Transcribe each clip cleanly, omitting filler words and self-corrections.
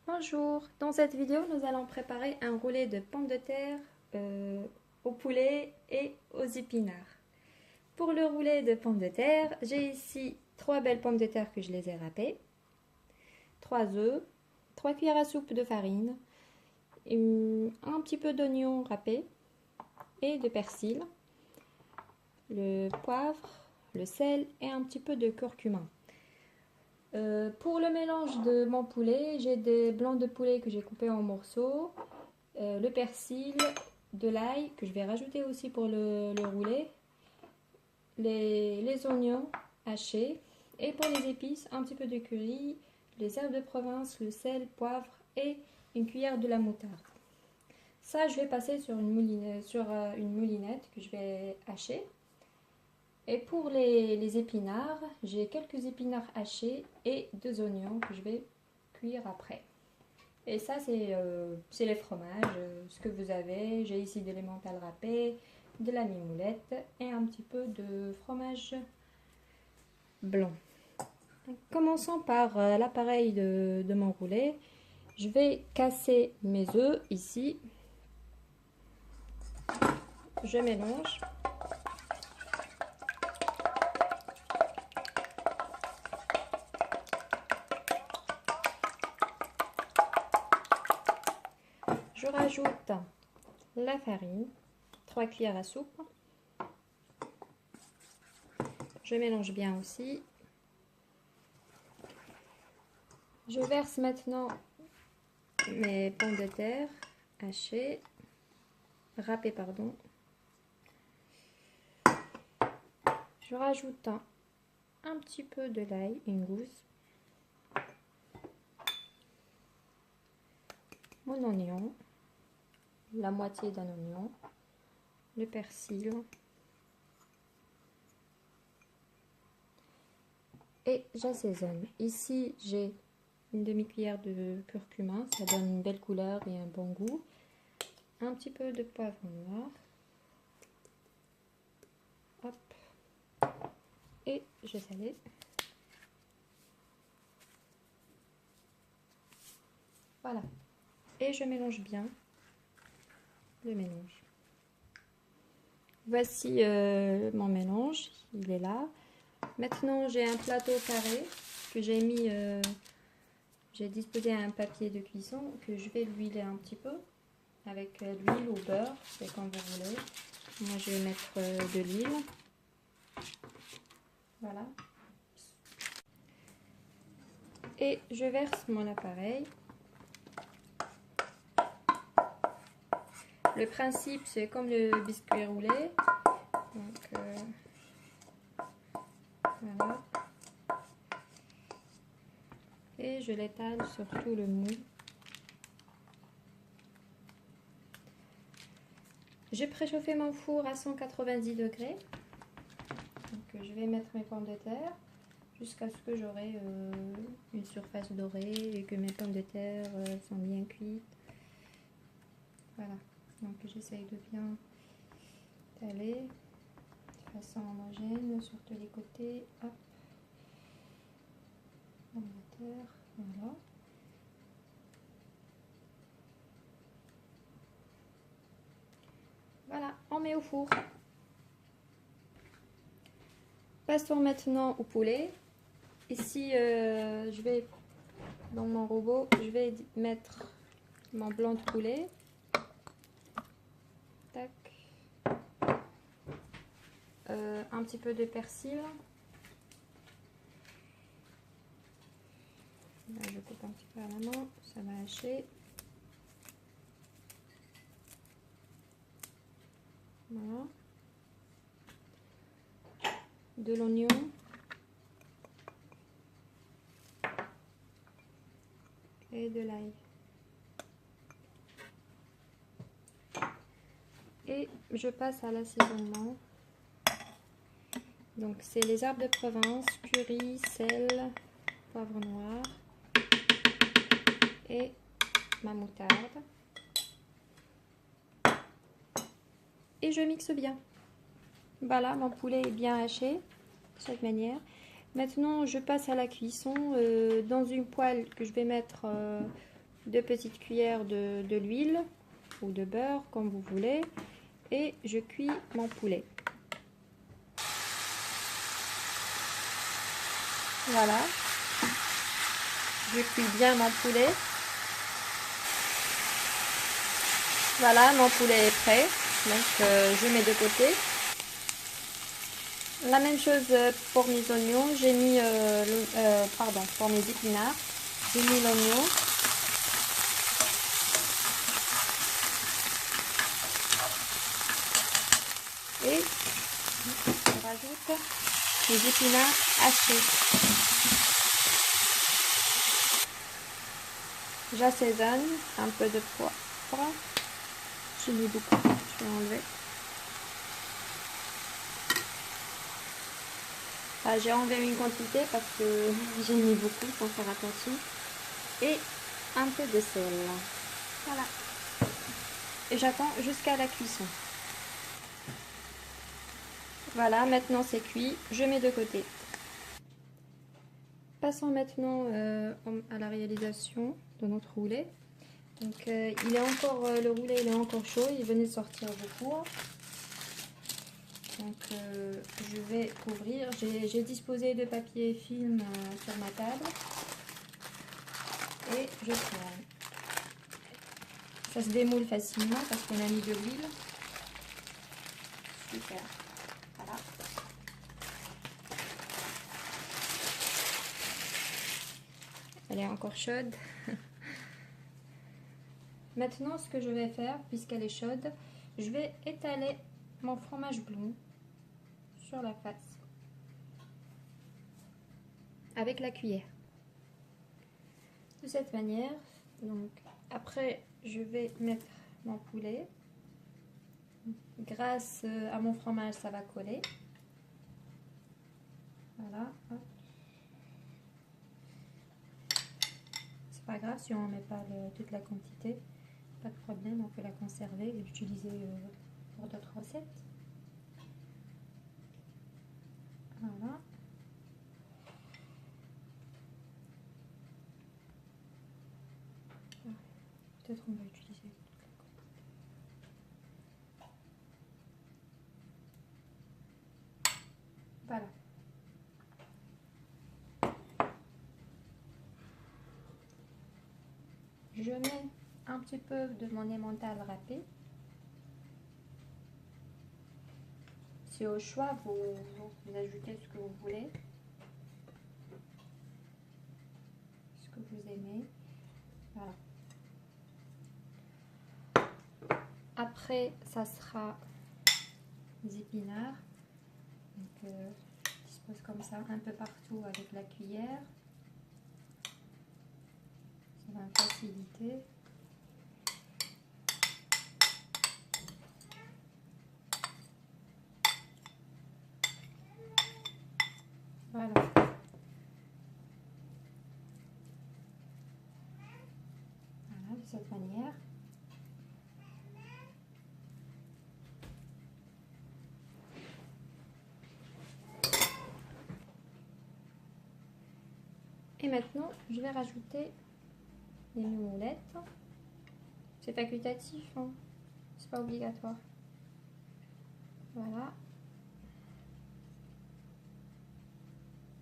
Bonjour, dans cette vidéo nous allons préparer un roulé de pommes de terre au poulet et aux épinards. Pour le roulé de pommes de terre, j'ai ici 3 belles pommes de terre que je les ai râpées, 3 œufs, 3 cuillères à soupe de farine, un petit peu d'oignon râpé et de persil, le poivre, le sel et un petit peu de curcuma. Pour le mélange de mon poulet, j'ai des blancs de poulet que j'ai coupés en morceaux, le persil, de l'ail que je vais rajouter aussi pour le roulé, les oignons hachés et pour les épices, un petit peu de curry, les herbes de Provence, le sel, poivre et une cuillère de la moutarde. Ça, je vais passer sur une moulinette que je vais hacher. Et pour les épinards, j'ai quelques épinards hachés et 2 oignons que je vais cuire après. Et ça, c'est les fromages, ce que vous avez. J'ai ici de l'emmental râpé, de la mimoulette et un petit peu de fromage blanc. Commençons par l'appareil de mon roulet. Je vais casser mes œufs ici. Je mélange. Je rajoute la farine, 3 cuillères à soupe. Je mélange bien aussi. Je verse maintenant mes pommes de terre hachées, râpées pardon. Je rajoute un petit peu de l'ail, une gousse, mon oignon, la moitié d'un oignon, le persil et j'assaisonne. Ici j'ai une demi-cuillère de curcuma, ça donne une belle couleur et un bon goût. Un petit peu de poivre noir. Hop. Et je salé. Voilà. Et je mélange bien le mélange. Voici mon mélange, il est là. Maintenant j'ai un plateau carré que j'ai mis, j'ai disposé un papier de cuisson que je vais l'huiler un petit peu avec de l'huile ou beurre, c'est comme vous voulez. Moi je vais mettre de l'huile. Voilà. Et je verse mon appareil. Le principe c'est comme le biscuit roulé. Donc voilà. Et je l'étale sur tout le moule. J'ai préchauffé mon four à 190 degrés. Donc je vais mettre mes pommes de terre jusqu'à ce que j'aurai une surface dorée et que mes pommes de terre sont bien cuites. Voilà, donc j'essaye de bien étaler de façon homogène sur tous les côtés. Hop, pommes de terre, voilà. Voilà, on met au four. Passons maintenant au poulet. Ici, je vais, dans mon robot, je vais mettre mon blanc de poulet. Tac. Un petit peu de persil. Là, je coupe un petit peu à la main, ça va hacher. Voilà. De l'oignon. Et de l'ail. Et je passe à l'assaisonnement. Donc c'est les herbes de Provence, curry, sel, poivre noir et ma moutarde. Et je mixe bien. Voilà, mon poulet est bien haché de cette manière. Maintenant je passe à la cuisson dans une poêle que je vais mettre 2 petites cuillères de l'huile ou de beurre comme vous voulez et je cuis mon poulet. Voilà, je cuis bien mon poulet. Voilà, mon poulet est prêt, donc je mets de côté. La même chose pour mes oignons, j'ai mis, pour mes épinards, j'ai mis l'oignon. Et je rajoute les épinards hachés. J'assaisonne un peu de poivre. J'ai mis beaucoup, je vais enlever. Ah, j'ai enlevé une quantité parce que j'ai mis beaucoup pour faire attention. Et un peu de sel. Voilà. Et j'attends jusqu'à la cuisson. Voilà, maintenant c'est cuit, je mets de côté. Passons maintenant à la réalisation de notre roulet. Donc il est encore, le roulet il est encore chaud, il venait de sortir du four. Donc je vais couvrir, j'ai disposé de papier film sur ma table. Et je tourne. Ça se démoule facilement parce qu'on a mis de l'huile. Super. Voilà. Elle est encore chaude. Maintenant, ce que je vais faire, puisqu'elle est chaude, je vais étaler mon fromage blanc sur la face avec la cuillère. De cette manière, donc après, je vais mettre mon poulet. Grâce à mon fromage, ça va coller. Voilà. C'est pas grave si on ne met pas toute la quantité. Pas de problème, on peut la conserver et l'utiliser pour d'autres recettes. Voilà. Peut-être on va utiliser. Voilà. Je mets un petit peu de mon emmental râpé. C'est au choix, vous ajoutez ce que vous voulez, ce que vous aimez. Voilà. Après, ça sera des épinards. Donc, je dispose comme ça un peu partout avec la cuillère. Ça va me faciliter. Voilà. Voilà, de cette manière. Et maintenant, je vais rajouter les moulettes. C'est facultatif, hein, c'est pas obligatoire. Voilà.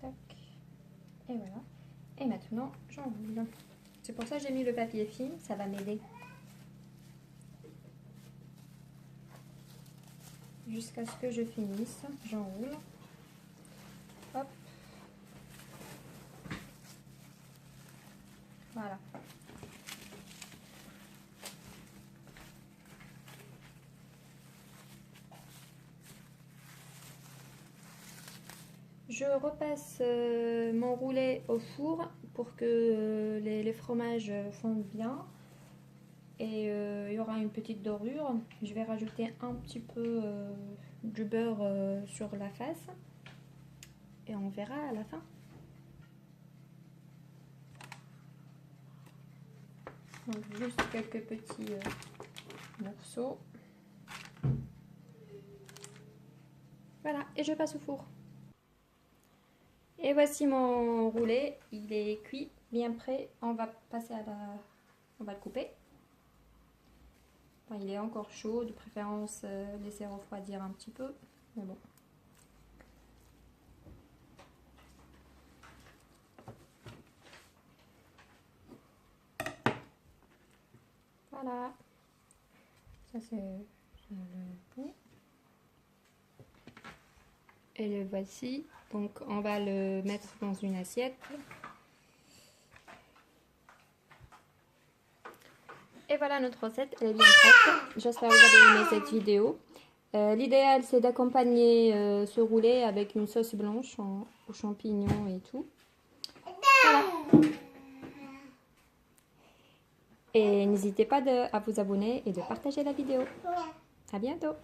Tac. Et voilà. Et maintenant, j'enroule. C'est pour ça que j'ai mis le papier film, ça va m'aider. Jusqu'à ce que je finisse, j'enroule. Hop. Voilà. Je repasse mon roulet au four pour que les fromages fondent bien. Et il y aura une petite dorure. Je vais rajouter un petit peu du beurre sur la face. Et on verra à la fin. Donc juste quelques petits morceaux. Voilà, et je passe au four. Et voici mon roulé, il est cuit, bien prêt. On va passer à On va le couper. Enfin, il est encore chaud, de préférence laisser refroidir un petit peu, mais bon. Voilà. Ça c'est le... Et le voici. Donc on va le mettre dans une assiette. Et voilà notre recette, elle est bien prête. J'espère que vous avez aimé cette vidéo. L'idéal c'est d'accompagner ce roulé avec une sauce blanche aux champignons et tout. Voilà. Et n'hésitez pas à vous abonner et de partager la vidéo. À bientôt.